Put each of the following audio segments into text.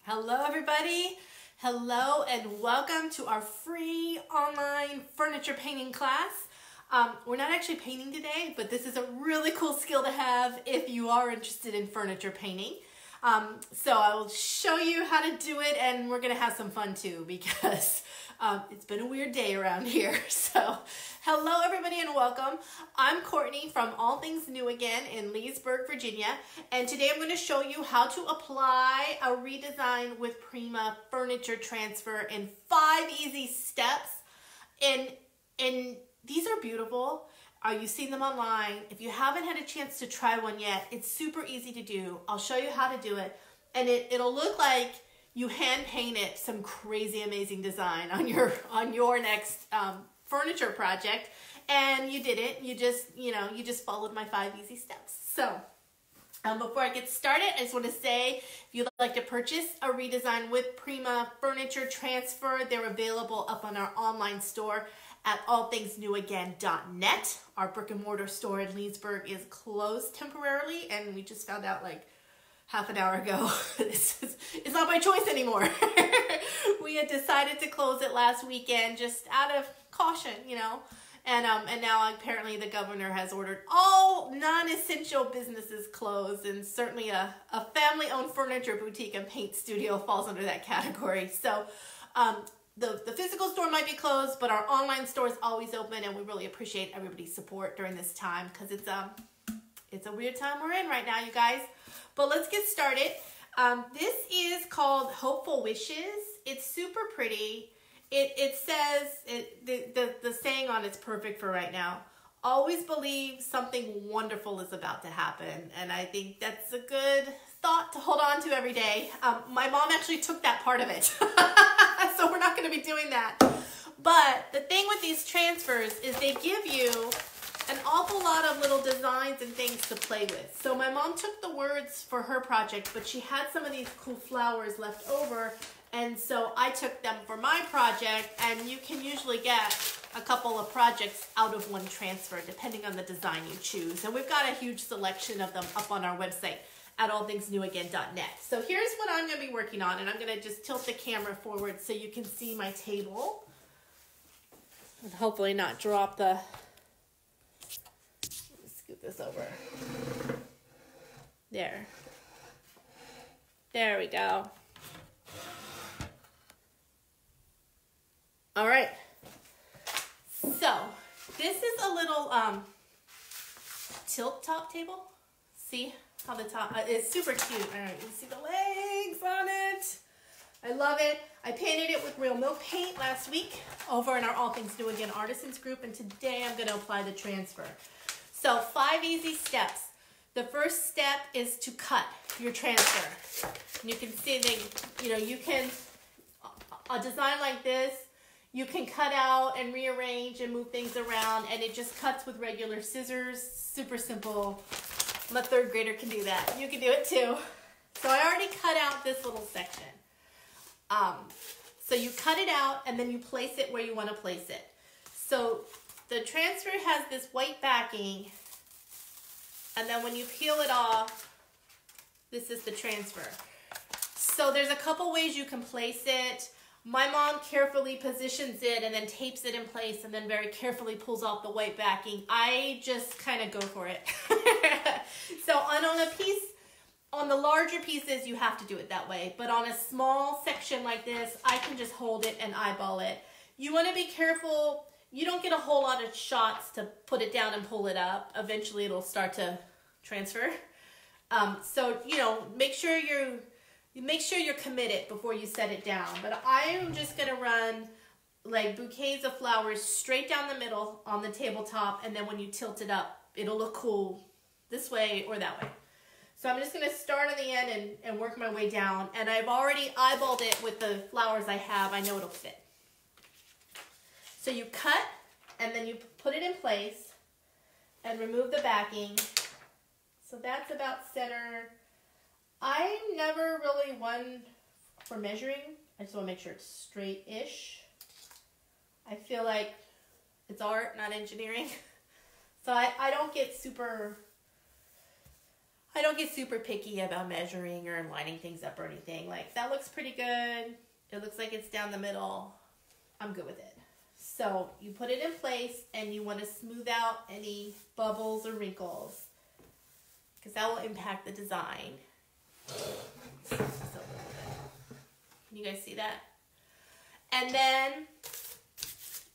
Hello everybody, hello and welcome to our free online furniture painting class. We're not actually painting today, but this is a really cool skill to have if you are interested in furniture painting. So I will show you how to do it, and we're gonna have some fun too because it's been a weird day around here. So hello everybody and welcome. I'm Courtney from All Things New Again in Leesburg, Virginia, and today I'm going to show you how to apply a redesign with Prima Furniture Transfer in 5 easy steps. And these are beautiful. You've seen them online. If you haven't had a chance to try one yet, it's super easy to do. I'll show you how to do it, and it'll look like you hand painted some crazy amazing design on your next furniture project, and you didn't. You just followed my 5 easy steps. So before I get started, I just want to say, if you'd like to purchase a redesign with Prima Furniture Transfer, they're available up on our online store at allthingsnewagain.net. Our brick and mortar store in Leesburg is closed temporarily, and we just found out like half an hour ago. It's not by choice anymore. We had decided to close it last weekend just out of caution, and now apparently the governor has ordered all non-essential businesses closed, and certainly a family-owned furniture boutique and paint studio falls under that category. So the physical store might be closed, but our online store is always open, and we really appreciate everybody's support during this time because it's a weird time we're in right now, you guys. But let's get started. This is called Hopeful Wishes. It's super pretty. It says, the saying on it's perfect for right now. Always believe something wonderful is about to happen. And I think that's a good thought to hold on to every day. My mom actually took that part of it. So we're not going to be doing that. But the thing with these transfers is they give you an awful lot of little designs and things to play with. So my mom took the words for her project, but she had some of these cool flowers left over, and so I took them for my project, and you can usually get a couple of projects out of one transfer depending on the design you choose. And we've got a huge selection of them up on our website at allthingsnewagain.net. So here's what I'm going to be working on, and I'm going to just tilt the camera forward so you can see my table and hopefully not drop the... Scoot this over. There we go. All right. So this is a little tilt top table. See how the top it's super cute. All right, you see the legs on it. I love it. I painted it with real milk paint last week over in our All Things New Again Artisans group, and today I'm going to apply the transfer. So 5 easy steps. The first step is to cut your transfer. And you can see you can, a design like this, you can cut out and rearrange and move things around, and it just cuts with regular scissors. Super simple. My 3rd grader can do that. You can do it too. So I already cut out this little section. So you cut it out and then you place it where you want to place it. So the transfer has this white backing, and then when you peel it off, this is the transfer. So there's a couple ways you can place it. My mom carefully positions it and then tapes it in place and then very carefully pulls off the white backing. I just kind of go for it. So on the larger pieces, you have to do it that way. But on a small section like this, I can just hold it and eyeball it. You want to be careful. You don't get a whole lot of shots to put it down and pull it up. Eventually it'll start to transfer. So, make sure you're committed before you set it down. But I'm just going to run like bouquets of flowers straight down the middle on the tabletop, and then when you tilt it up, it'll look cool this way or that way. So I'm just going to start on the end and work my way down. And I've already eyeballed it with the flowers I have. I know it'll fit. So you cut, and then you put it in place and remove the backing. So that's about center. I'm never really one for measuring. I just want to make sure it's straight-ish. I feel like it's art, not engineering. So I don't get super I don't get super picky about measuring or lining things up or anything. Like, that looks pretty good. It looks like it's down the middle. I'm good with it. So you put it in place and you want to smooth out any bubbles or wrinkles because that will impact the design. Can you guys see that? And then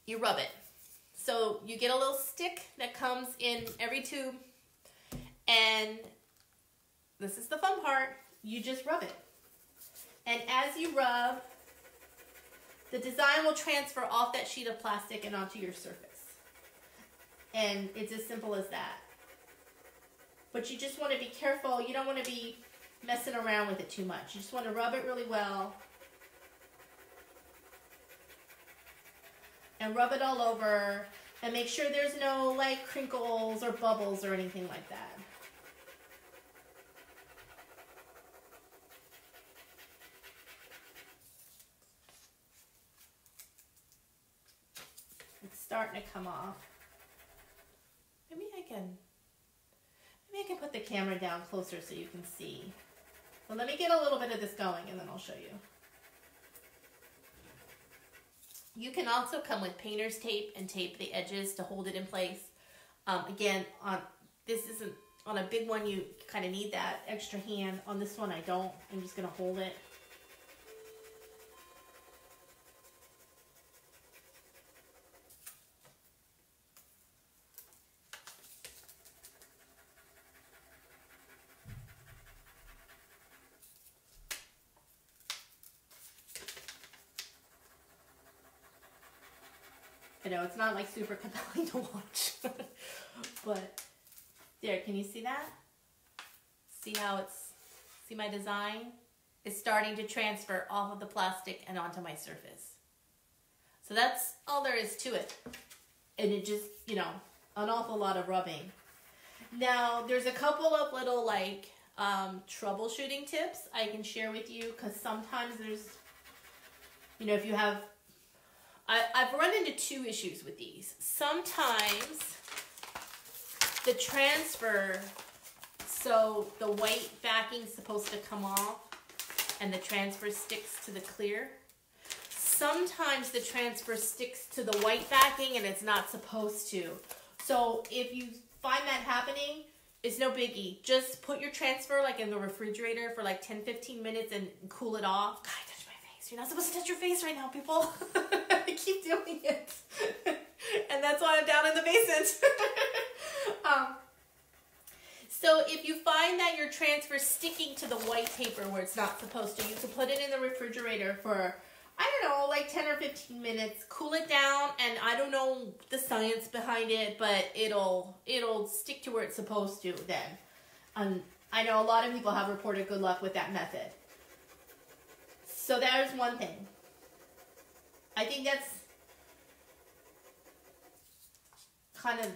you rub it. So you get a little stick that comes in every tube, and this is the fun part. You just rub it. And as you rub, the design will transfer off that sheet of plastic and onto your surface. And it's as simple as that. But you just want to be careful. You don't want to be messing around with it too much. You just want to rub it really well. And rub it all over. And make sure there's no like crinkles or bubbles or anything like that. It's starting to come off. Maybe I can put the camera down closer so you can see. But let me get a little bit of this going and then I'll show you. You can also come with painter's tape and tape the edges to hold it in place. Again, this isn't on a big one, you kind of need that extra hand. On this one, I don't. I'm just going to hold it. I know it's not like super compelling to watch, but there, can you see that? See how see my design? It's starting to transfer off of the plastic and onto my surface. So that's all there is to it. And it just, you know, an awful lot of rubbing. Now, there's a couple of little like troubleshooting tips I can share with you because sometimes there's, you know, if you have, I've run into two issues with these. Sometimes the transfer, so the white backing is supposed to come off and the transfer sticks to the clear. Sometimes the transfer sticks to the white backing and it's not supposed to. So if you find that happening, it's no biggie. Just put your transfer like in the refrigerator for like 10-15 minutes and cool it off. God, I touched my face. You're not supposed to touch your face right now, people. I keep doing it. And that's why I'm down in the basement. So if you find that your transfer is sticking to the white paper where it's not supposed to, you can put it in the refrigerator for, I don't know, like 10 or 15 minutes, cool it down, and I don't know the science behind it, but it'll stick to where it's supposed to then. I know a lot of people have reported good luck with that method. So there's one thing. I think that's kind of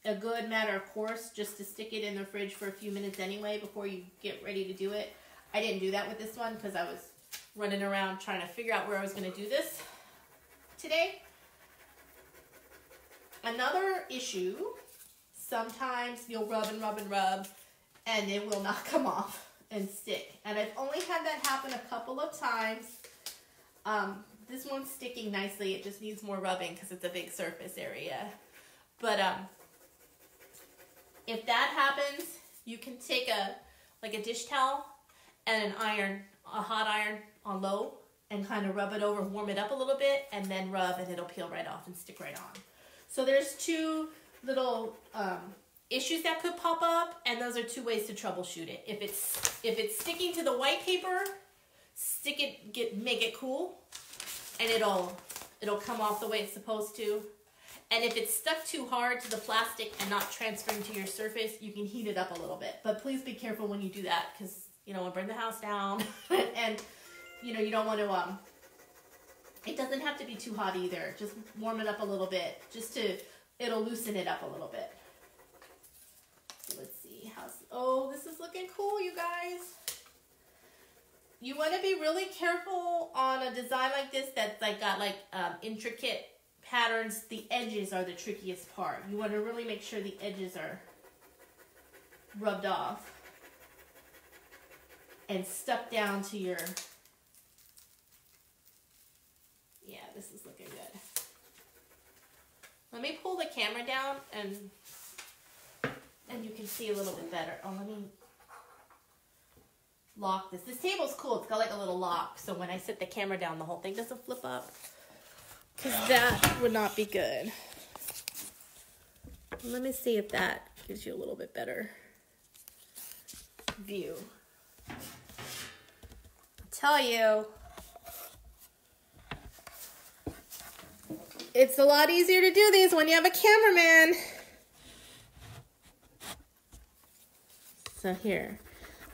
a good matter of course, just to stick it in the fridge for a few minutes anyway before you get ready to do it. I didn't do that with this one because I was running around trying to figure out where I was going to do this today. Another issue, sometimes you'll rub and rub and rub and it will not come off and stick. And I've only had that happen a couple of times. This one's sticking nicely. It just needs more rubbing because it's a big surface area. But if that happens, you can take a dish towel and an iron, a hot iron on low, and kind of rub it over, warm it up a little bit, and then rub, and it'll peel right off and stick right on. So there's two little issues that could pop up, and those are two ways to troubleshoot it. If it's sticking to the white paper, make it cool, and it'll come off the way it's supposed to. And if it's stuck too hard to the plastic and not transferring to your surface, you can heat it up a little bit. But please be careful when you do that because, you know, it'll burn the house down. And, you know, you don't want to, it doesn't have to be too hot either. Just warm it up a little bit. It'll loosen it up a little bit. Let's see. Oh, this is looking cool, you guys. You want to be really careful on a design like this that's like got like intricate patterns. The edges are the trickiest part. You want to really make sure the edges are rubbed off. and stuck down to your, yeah, this is looking good. Let me pull the camera down and you can see a little bit better. Oh, let me lock this. This table's cool. It's got like a little lock, so when I set the camera down, the whole thing doesn't flip up. Because that would not be good. Let me see if that gives you a little bit better view. I'll tell you, it's a lot easier to do these when you have a cameraman.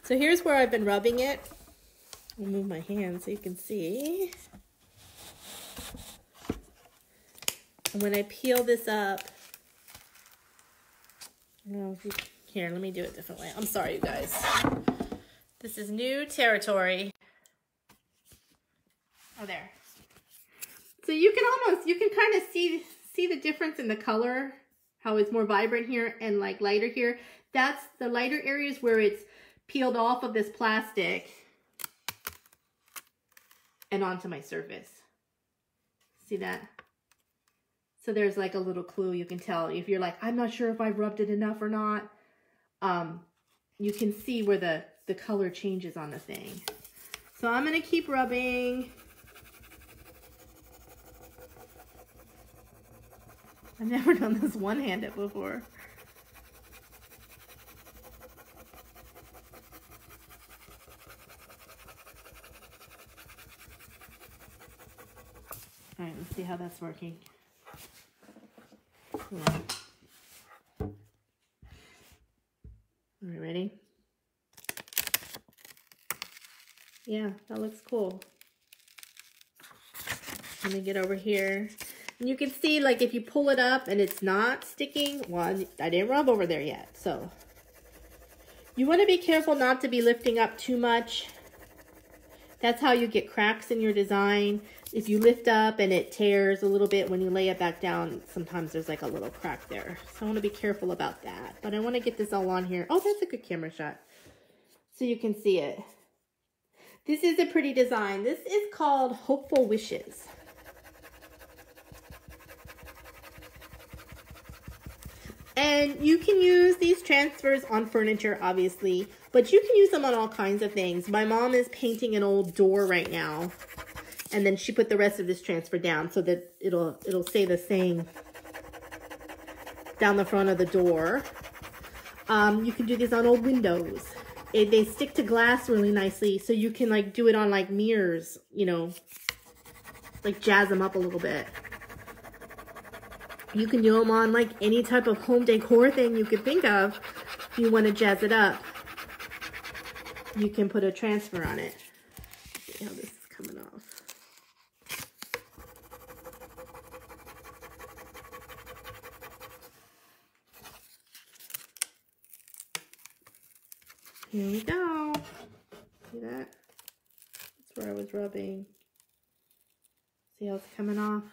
So here's where I've been rubbing it. I'll move my hand so you can see. And when I peel this up, here, let me do it a different way. I'm sorry, you guys. This is new territory. Oh, there. So you can kind of see the difference in the color, how it's more vibrant here and like lighter here. That's the lighter areas where it's peeled off of this plastic and onto my surface. See that? So there's like a little clue you can tell. If you're like, I'm not sure if I've rubbed it enough or not, you can see where the color changes on the thing. So I'm going to keep rubbing. I've never done this one-handed before. All right, let's see how that's working. Yeah. All right, ready? Yeah, that looks cool. Let me get over here. And you can see, like, if you pull it up and it's not sticking, well, I didn't rub over there yet, so. You want to be careful not to be lifting up too much. That's how you get cracks in your design. If you lift up and it tears a little bit when you lay it back down, sometimes there's like a little crack there. So I want to be careful about that. But I want to get this all on here. Oh, that's a good camera shot. So you can see it. This is a pretty design. This is called Hopeful Wishes. And you can use these transfers on furniture, obviously, but you can use them on all kinds of things. My mom is painting an old door right now, and then she put the rest of this transfer down so that it'll say the saying down the front of the door. You can do these on old windows. They stick to glass really nicely, so you can like do it on like mirrors, you know, like jazz them up a little bit. You can do them on like any type of home decor thing you could think of. If you want to jazz it up, you can put a transfer on it. See how this is coming off. Here we go. See that? That's where I was rubbing. See how it's coming off?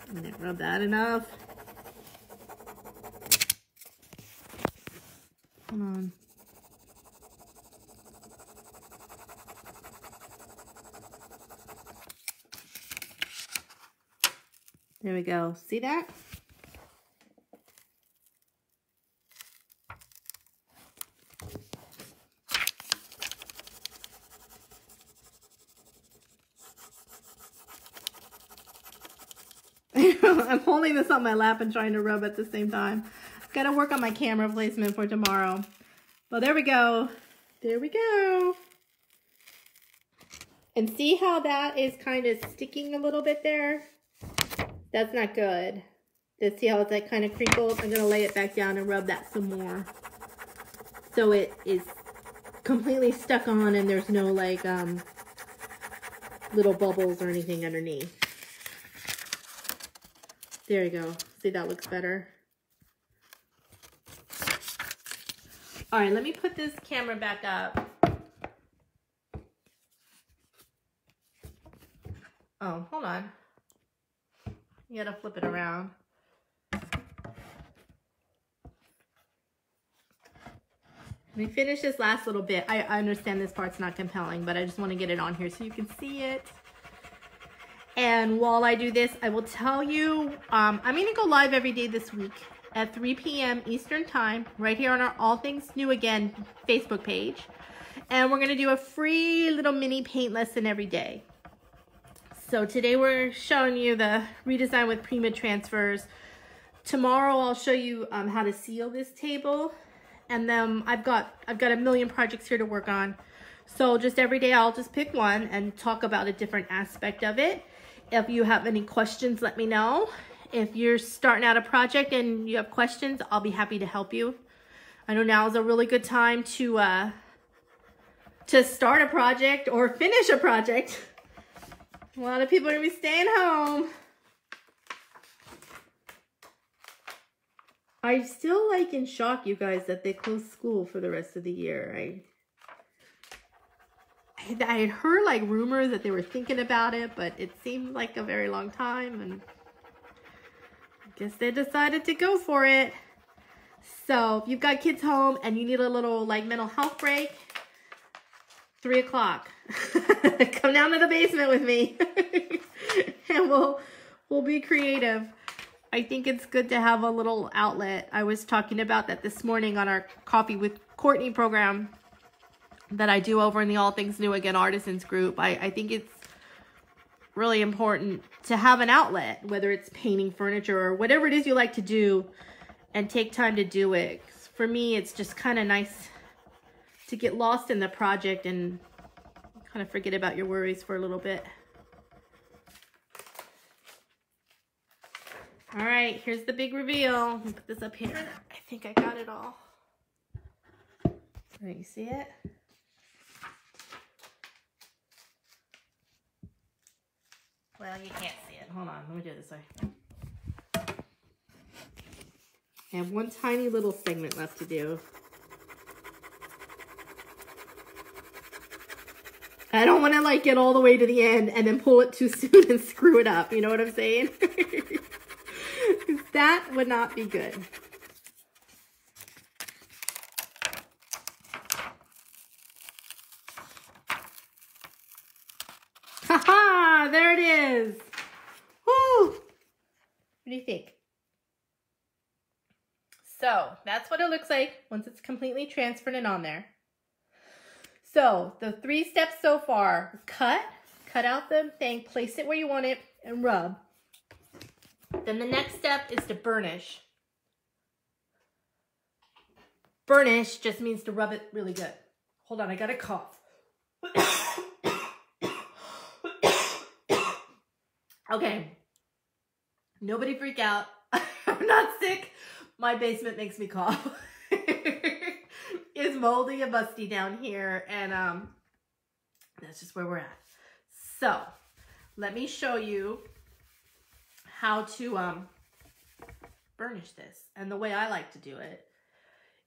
I didn't rub that enough. Come on. There we go. See that? I'm holding this on my lap and trying to rub at the same time. Got to work on my camera placement for tomorrow. Well, there we go. There we go. And see how that is kind of sticking a little bit there? That's not good. Let's see how it's like kind of crinkled. I'm going to lay it back down and rub that some more. So it is completely stuck on and there's no like, little bubbles or anything underneath. There you go. See, that looks better. All right, let me put this camera back up. Oh, hold on. You gotta flip it around. Let me finish this last little bit. I understand this part's not compelling, but I just want to get it on here so you can see it. And while I do this, I will tell you, I'm going to go live every day this week at 3 p.m. Eastern Time, right here on our All Things New Again Facebook page. And we're going to do a free little mini paint lesson every day. So today we're showing you the redesign with Prima transfers. Tomorrow I'll show you how to seal this table. And then I've got a million projects here to work on. So just every day I'll just pick one and talk about a different aspect of it. If you have any questions, let me know. If you're starting out a project and you have questions, I'll be happy to help you. I know now is a really good time to start a project or finish a project. A lot of people are gonna be staying home. I'm still like in shock, you guys, that they closed school for the rest of the year. I had heard like rumors that they were thinking about it, but it seemed like a very long time, and I guess they decided to go for it. So if you've got kids home and you need a little like mental health break, 3 o'clock, come down to the basement with me and we'll be creative. I think it's good to have a little outlet. I was talking about that this morning on our Coffee with Courtney program that I do over in the All Things New Again Artisans group. I think it's really important to have an outlet, whether it's painting furniture or whatever it is you like to do, and take time to do it. For me, it's just kind of nice to get lost in the project and kind of forget about your worries for a little bit. All right, here's the big reveal. Let me put this up here. I think I got it all. All right, you see it? Well, you can't see it. Hold on, let me do it this way. I have one tiny little segment left to do. I don't want to like get all the way to the end and then pull it too soon and screw it up. You know what I'm saying? That would not be good. Haha, there it is. Woo! What do you think? So that's what it looks like once it's completely transferred and on there. So the 3 steps so far: cut out the thing, place it where you want it, and rub. Then the next step is to burnish. Burnish just means to rub it really good. Hold on, I got a cough. Okay, nobody freak out. I'm not sick. My basement makes me cough. It's moldy and musty down here, and that's just where we're at. So let me show you how to burnish this. And the way I like to do it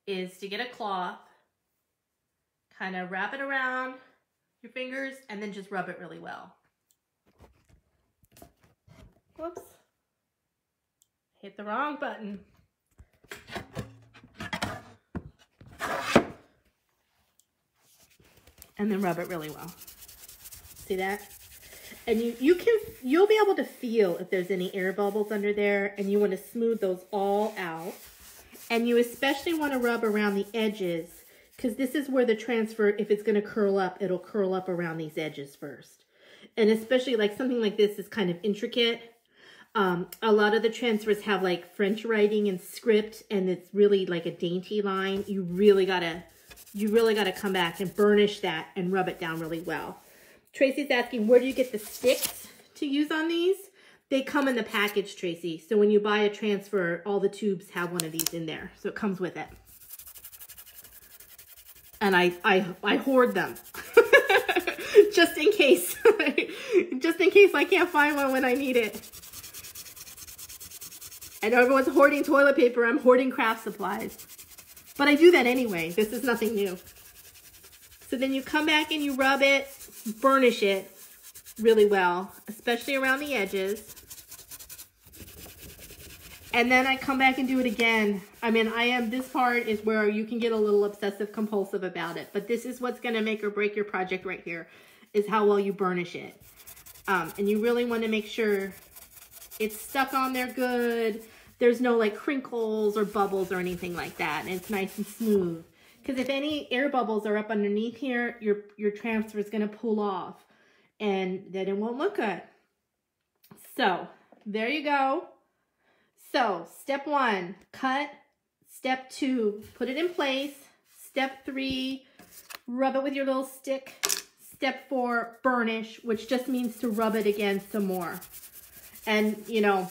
is to get a cloth, kind of wrap it around your fingers, and then just rub it really well. Whoops. Hit the wrong button. And then rub it really well. See that? And you'll be able to feel if there's any air bubbles under there, and you want to smooth those all out. And you especially want to rub around the edges, because this is where the transfer, if it's going to curl up, it'll curl up around these edges first. And especially like something like this is kind of intricate. A lot of the transfers have like French writing and script, and it's really like a dainty line. You really gotta come back and burnish that and rub it down really well. Tracy's asking, where do you get the sticks to use on these? They come in the package, Tracy. So when you buy a transfer, all the tubes have one of these in there. So it comes with it. And I hoard them. just in case. Just in case I can't find one when I need it. I know everyone's hoarding toilet paper. I'm hoarding craft supplies. But I do that anyway. This is nothing new. So then you come back and you rub it, burnish it really well, especially around the edges. And then I come back and do it again. I mean, this part is where you can get a little obsessive compulsive about it. But this is what's going to make or break your project right here, is how well you burnish it. And you really want to make sure it's stuck on there good. There's no like crinkles or bubbles or anything like that. And it's nice and smooth. Because if any air bubbles are up underneath here, your transfer is going to pull off. And then it won't look good. So, there you go. So, step 1, cut. Step 2, put it in place. Step 3, rub it with your little stick. Step 4, burnish, which just means to rub it again some more. And, you know,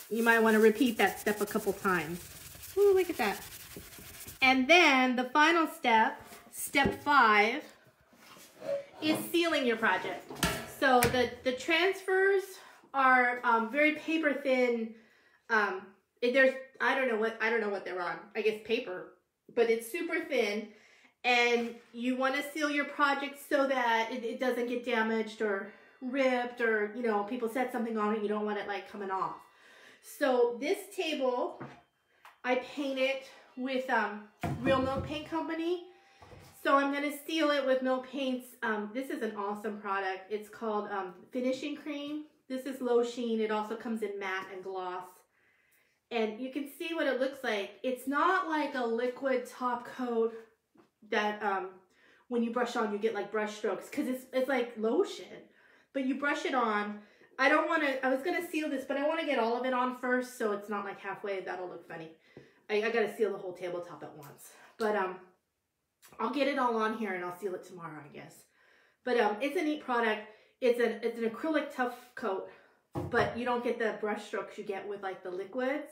you might want to repeat that step a couple times. Ooh, look at that. And then the final step, step 5, is sealing your project. So the transfers are very paper thin. I don't know what they're on. I guess paper, but it's super thin, and you want to seal your project so that it doesn't get damaged or ripped, or you know, people set something on it, you don't want it like coming off. So this table, I paint it with Real Milk Paint Company. So I'm going to seal it with Milk Paints. This is an awesome product. It's called Finishing Cream. This is low sheen. It also comes in matte and gloss. And you can see what it looks like. It's not like a liquid top coat that when you brush on, you get like brush strokes, because it's like lotion. But you brush it on. I was going to seal this, but I want to get all of it on first, so it's not like halfway. That'll look funny. I got to seal the whole tabletop at once. But I'll get it all on here and I'll seal it tomorrow, I guess. But it's a neat product. It's an acrylic tough coat, but you don't get the brush strokes you get with like the liquids,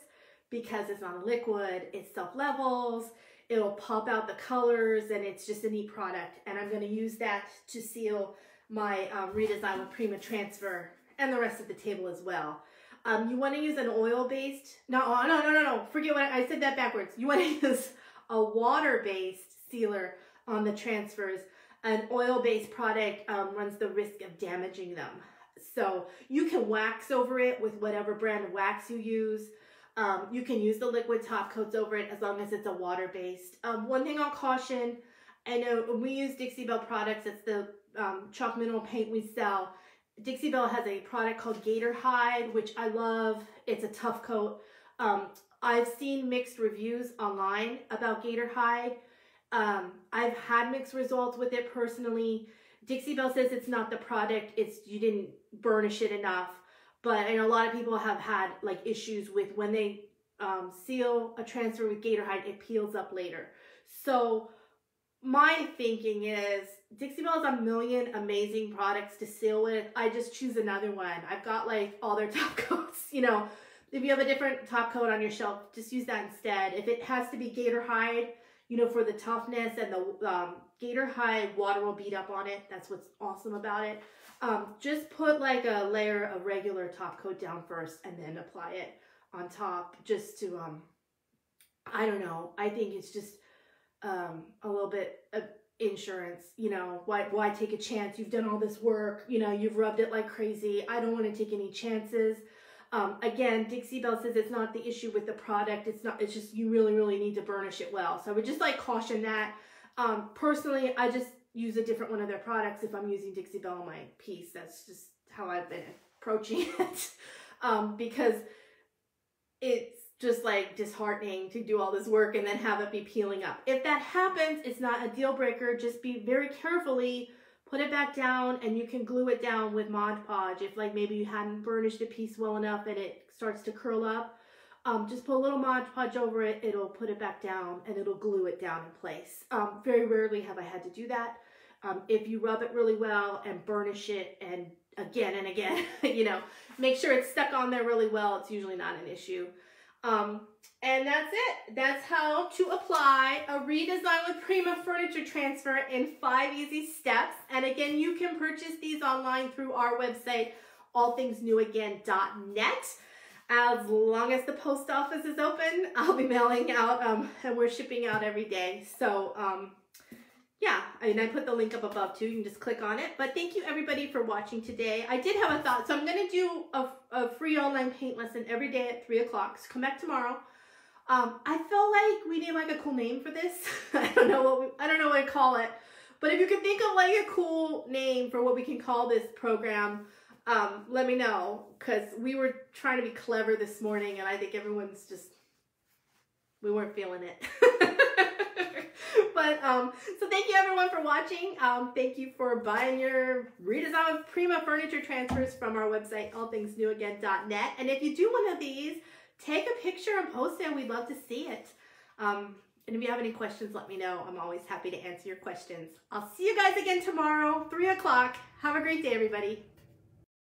because it's not a liquid. It self-levels. It'll pop out the colors, and it's just a neat product. And I'm going to use that to seal my ReDesign with Prima Transfer and the rest of the table as well. You want to use an oil-based, no, forget what I said that backwards. You want to use a water-based sealer on the transfers. An oil-based product runs the risk of damaging them. So you can wax over it with whatever brand of wax you use. You can use the liquid top coats over it as long as it's a water-based. One thing I'll caution, I know when we use Dixie Belle products, it's the chalk mineral paint we sell. Dixie Belle has a product called Gator Hide, which I love. It's a tough coat. I've seen mixed reviews online about Gator Hide. I've had mixed results with it personally. Dixie Belle says it's not the product, you didn't burnish it enough. But I know a lot of people have had like issues with when they seal a transfer with Gator Hide, it peels up later. So my thinking is Dixie Belle has a million amazing products to seal with. I just choose another one. I've got like all their top coats, you know. If you have a different top coat on your shelf, just use that instead. If it has to be Gator Hide, you know, for the toughness, and the Gator Hide water will beat up on it. That's what's awesome about it. Just put like a layer of regular top coat down first and then apply it on top, just to, I don't know. I think it's just a little bit of insurance, you know. Why take a chance? You've done all this work, you know, you've rubbed it like crazy. I don't want to take any chances. Again, Dixie Belle says it's not the issue with the product. It's just you really, really need to burnish it well. So I would just like caution that. Personally, I just use a different one of their products if I'm using Dixie Belle on my piece. That's just how I've been approaching it. Because it's just like disheartening to do all this work and then have it be peeling up. If that happens, it's not a deal breaker. Just be very carefully, put it back down, and you can glue it down with Mod Podge. If like maybe you hadn't burnished a piece well enough and it starts to curl up, just put a little Mod Podge over it. It'll put it back down and it'll glue it down in place. Very rarely have I had to do that. If you rub it really well and burnish it and again, you know, make sure it's stuck on there really well. It's usually not an issue. And that's it. That's how to apply a redesign with Prima Furniture Transfer in 5 easy steps. And again, you can purchase these online through our website, allthingsnewagain.net. As long as the post office is open, I'll be mailing out, and we're shipping out every day. So, yeah, I put the link up above too. You can just click on it. But thank you everybody for watching today. I did have a thought. So I'm going to do a free online paint lesson every day at 3 o'clock. So come back tomorrow. I feel like we need like a cool name for this. I don't know what to call it. But if you can think of like a cool name for what we can call this program, let me know. Because we were trying to be clever this morning and I think everyone's just, we weren't feeling it. But, so thank you everyone for watching. Thank you for buying your redesign with Prima Furniture Transfers from our website, allthingsnewagain.net. And if you do one of these, take a picture and post it. We'd love to see it. And if you have any questions, let me know. I'm always happy to answer your questions. I'll see you guys again tomorrow, 3 o'clock. Have a great day, everybody.